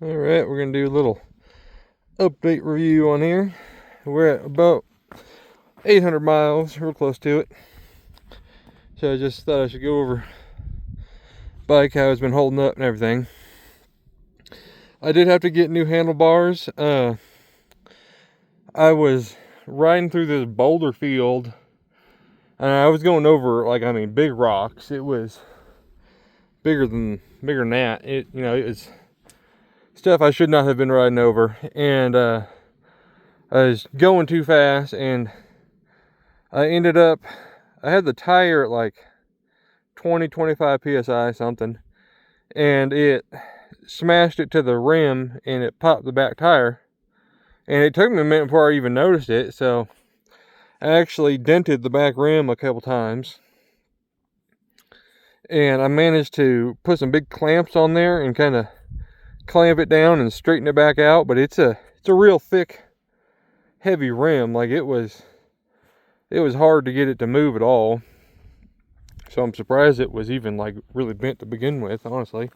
All right, we're gonna do a little update review on here. We're at about 800 miles, real close to it. So I just thought I should go over bike, how it's been holding up and everything. I did have to get new handlebars. I was riding through this boulder field and I was going over big rocks. It was bigger than that. It was stuff I should not have been riding over, and I was going too fast, and I had the tire at like 25 psi something, and it smashed it to the rim and it popped the back tire, and it took me a minute before I even noticed it. So I actually dented the back rim a couple times, and I managed to put some big clamps on there and kind of clamp it down and straighten it back out. But it's a real thick, heavy rim. Like it was hard to get it to move at all. So I'm surprised it was even like really bent to begin with, honestly.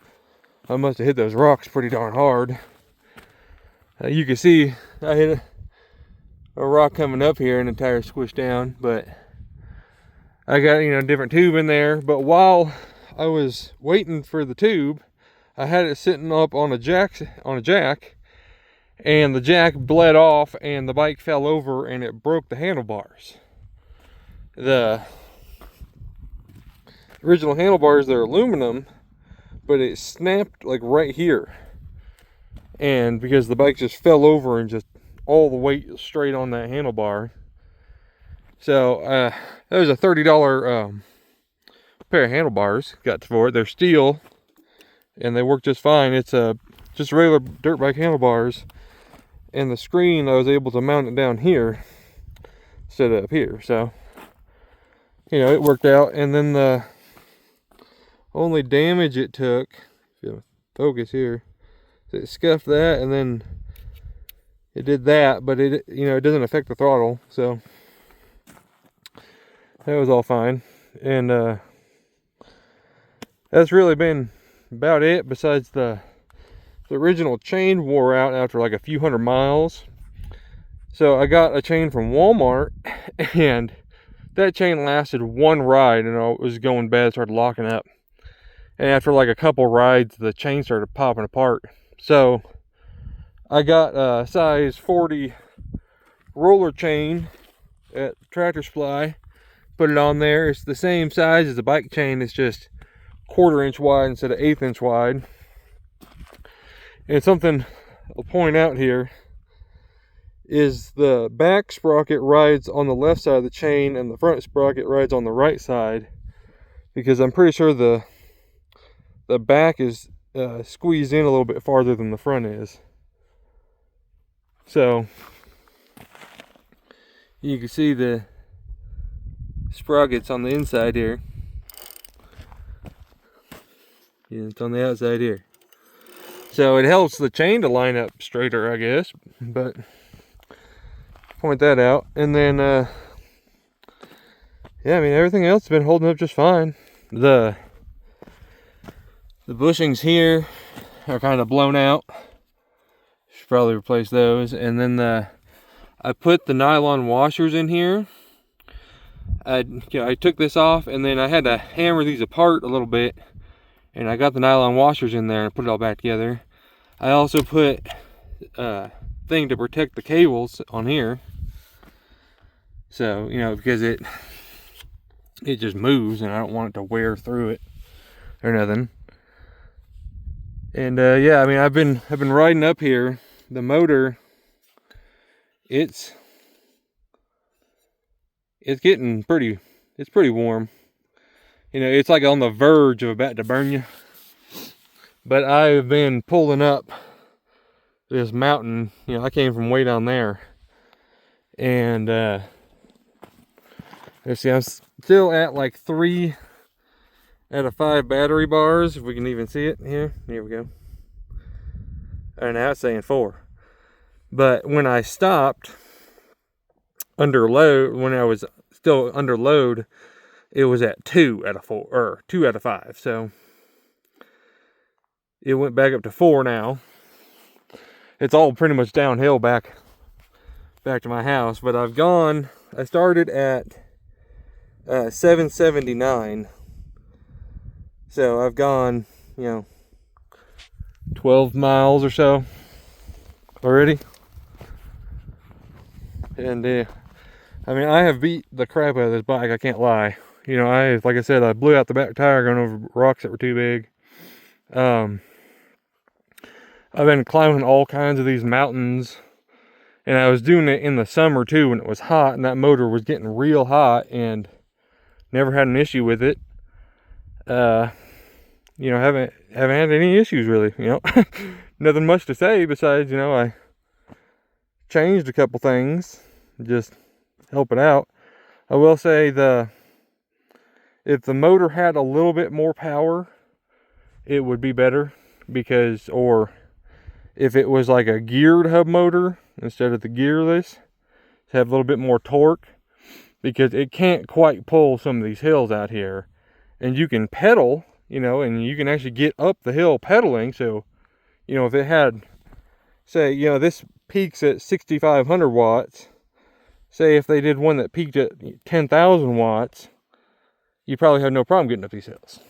I must have hit those rocks pretty darn hard. You can see I hit a rock coming up here and the tire squished down, but I got, a different tube in there. But while I was waiting for the tube, I had it sitting up on a jack, and the jack bled off and the bike fell over and it broke the handlebars. The original handlebars, they're aluminum, but it snapped like right here, and because the bike just fell over and just all the weight straight on that handlebar. So that was a $30 pair of handlebars got for it. They're steel and they work just fine. It's just regular dirt bike handlebars, and the screen, I was able to mount it down here instead of up here. So it worked out. And then the only damage it took, if you focus here, it scuffed that, and then it did that, but it doesn't affect the throttle, so that was all fine. And that's really been about it, besides the original chain wore out after like a few hundred miles. So I got a chain from Walmart, and that chain lasted one ride, and it was going bad, started locking up. And after like a couple rides, the chain started popping apart. So I got a size 40 roller chain at Tractor Supply, put it on there. It's the same size as the bike chain, it's just 1/4 inch wide instead of 1/8 inch wide. And something I'll point out here is the back sprocket rides on the left side of the chain and the front sprocket rides on the right side, because I'm pretty sure the back is squeezed in a little bit farther than the front is. So you can see the sprockets on the inside here. Yeah, it's on the outside here. So it helps the chain to line up straighter, I guess, but point that out. And then yeah, everything else has been holding up just fine. The bushings here are kind of blown out. Should probably replace those. And then I put the nylon washers in here. I took this off, and then I had to hammer these apart a little bit, and I got the nylon washers in there and put it all back together. I also put a thing to protect the cables on here, so because it just moves and I don't want it to wear through it or nothing. And yeah, I've been riding up here. The motor, it's getting pretty warm. It's like on the verge of about to burn you. But I've been pulling up this mountain. I came from way down there, and let's see, I'm still at like 3 out of 5 battery bars, if we can even see it here. Here we go. And now it's saying 4. But when I stopped under load, when I was still under load, it was at 2 out of 4, or 2 out of 5. So it went back up to 4 now. it's all pretty much downhill back to my house. But I started at 779. So I've gone, 12 miles or so already. And I mean, I have beat the crap out of this bike, I can't lie. Like I said, I blew out the back tire going over rocks that were too big. I've been climbing all kinds of these mountains, and I was doing it in the summer too when it was hot, and that motor was getting real hot, and never had an issue with it. Haven't had any issues really. Nothing much to say besides, I changed a couple things, just help it out. I will say if the motor had a little bit more power, it would be better, or if it was like a geared hub motor instead of the gearless, to have a little bit more torque, because it can't quite pull some of these hills out here. And you can pedal, and you can actually get up the hill pedaling. So, if it had, say, this peaks at 6,500 watts, say if they did one that peaked at 10,000 watts, you probably have no problem getting up these hills.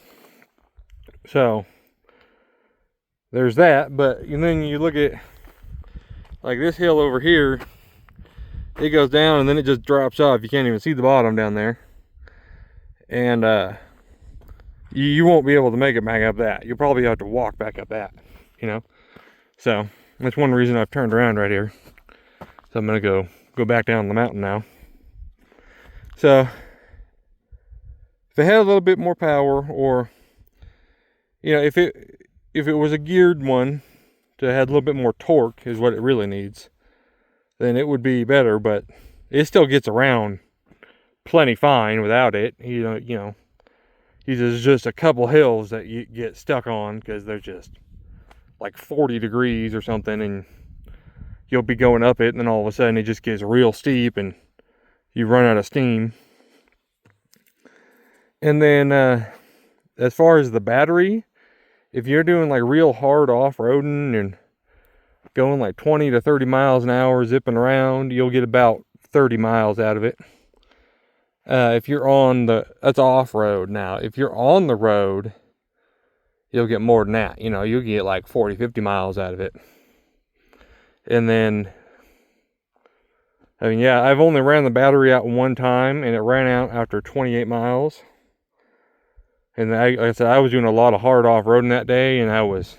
So there's that. But then you look at like this hill over here, it goes down and then it just drops off. You can't even see the bottom down there. And you won't be able to make it back up that. You'll probably have to walk back up that, So that's one reason I've turned around right here. So I'm gonna go back down the mountain now. So if it had a little bit more power, or if it was a geared one to have a little bit more torque is what it really needs, then it would be better. But it still gets around plenty fine without it. There's just a couple hills that you get stuck on because they're just like 40 degrees or something, and you'll be going up it, and then all of a sudden it just gets real steep and you run out of steam. And then as far as the battery, if you're doing like real hard off-roading and going like 20 to 30 miles an hour zipping around, you'll get about 30 miles out of it. If you're that's off-road. Now, if you're on the road, you'll get more than that. You'll get like 40, 50 miles out of it. And then, I've only ran the battery out one time, and it ran out after 28 miles. And like I said, I was doing a lot of hard off-roading that day, and I was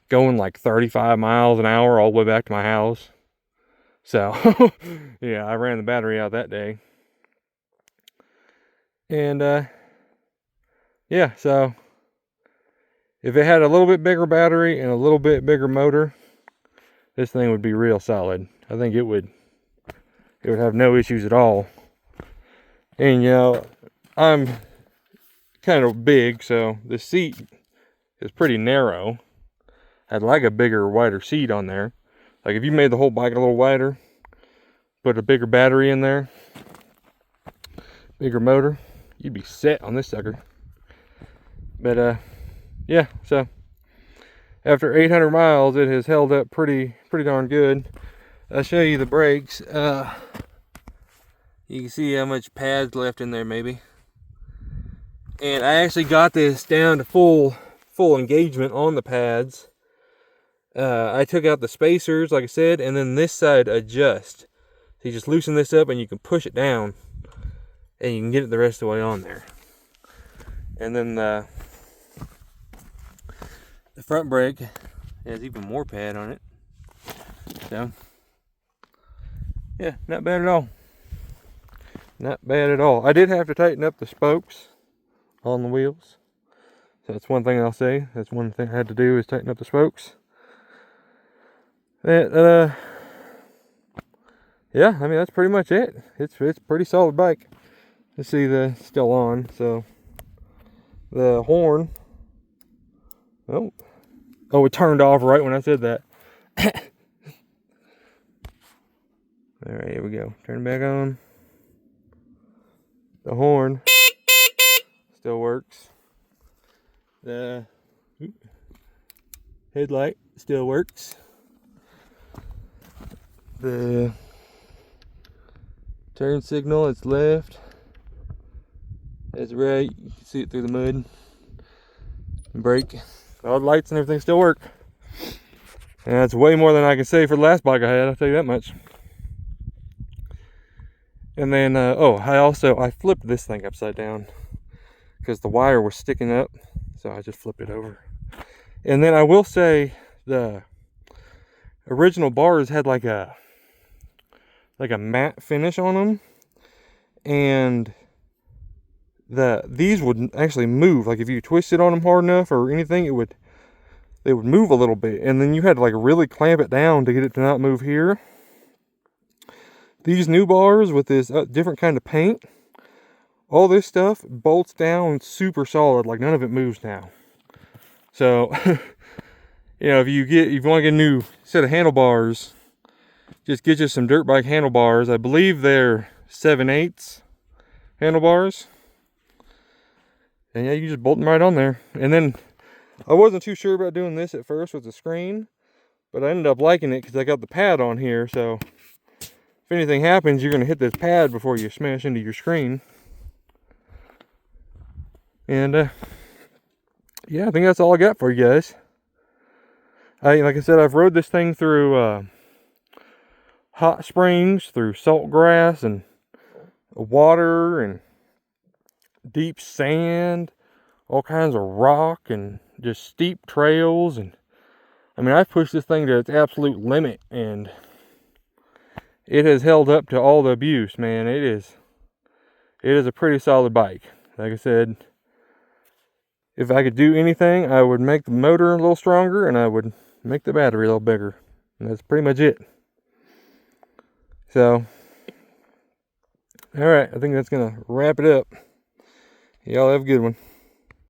going like 35 miles an hour all the way back to my house. So, yeah, I ran the battery out that day. And, so if it had a little bit bigger battery and a little bit bigger motor, this thing would be real solid. I think it would have no issues at all. And, I'm kind of big, so the seat is pretty narrow. I'd like a bigger, wider seat on there. Like if you made the whole bike a little wider, put a bigger battery in there, bigger motor, you'd be set on this sucker. But yeah, so after 800 miles, it has held up pretty darn good. I'll show you the brakes. You can see how much pad's left in there, maybe. And I actually got this down to full engagement on the pads. I took out the spacers, like I said, and then this side adjusts. So you just loosen this up and you can push it down, and you can get it the rest of the way on there. And then the front brake has even more pad on it. So yeah, not bad at all. Not bad at all. I did have to tighten up the spokes on the wheels. So that's one thing I'll say. That's one thing I had to do, is tighten up the spokes. Yeah, that's pretty much it. It's a pretty solid bike. Let's see, still on. So the horn. Oh, it turned off right when I said that. All right, here we go. Turn it back on. The horn still works. The headlight still works. the turn signal, it's left. It's right, you can see it through the mud. Brake. All the lights and everything still work. And that's way more than I can say for the last bike I had, I'll tell you that much. And then, I flipped this thing upside down because the wire was sticking up, so I just flipped it over. And then I will say the original bars had like a matte finish on them, and these would actually move. Like if you twisted on them hard enough or anything, they would move a little bit, and then you had to like really clamp it down to get it to not move here. These new bars with this different kind of paint, all this stuff bolts down super solid, like none of it moves now. So, you know, if you want to get a new set of handlebars, just get you some dirt bike handlebars. I believe they're 7/8 handlebars. And yeah, you just bolt them right on there. And then I wasn't too sure about doing this at first with the screen, but I ended up liking it because I got the pad on here. So if anything happens, you're going to hit this pad before you smash into your screen. And yeah, I think that's all I got for you guys. Like I said, I've rode this thing through hot springs, through salt grass and water and deep sand, all kinds of rock and just steep trails. And I mean, I've pushed this thing to its absolute limit, and it has held up to all the abuse, man. It is a pretty solid bike. Like I said, if I could do anything, I would make the motor a little stronger and I would make the battery a little bigger. And that's pretty much it. So, all right, I think that's gonna wrap it up. Y'all have a good one.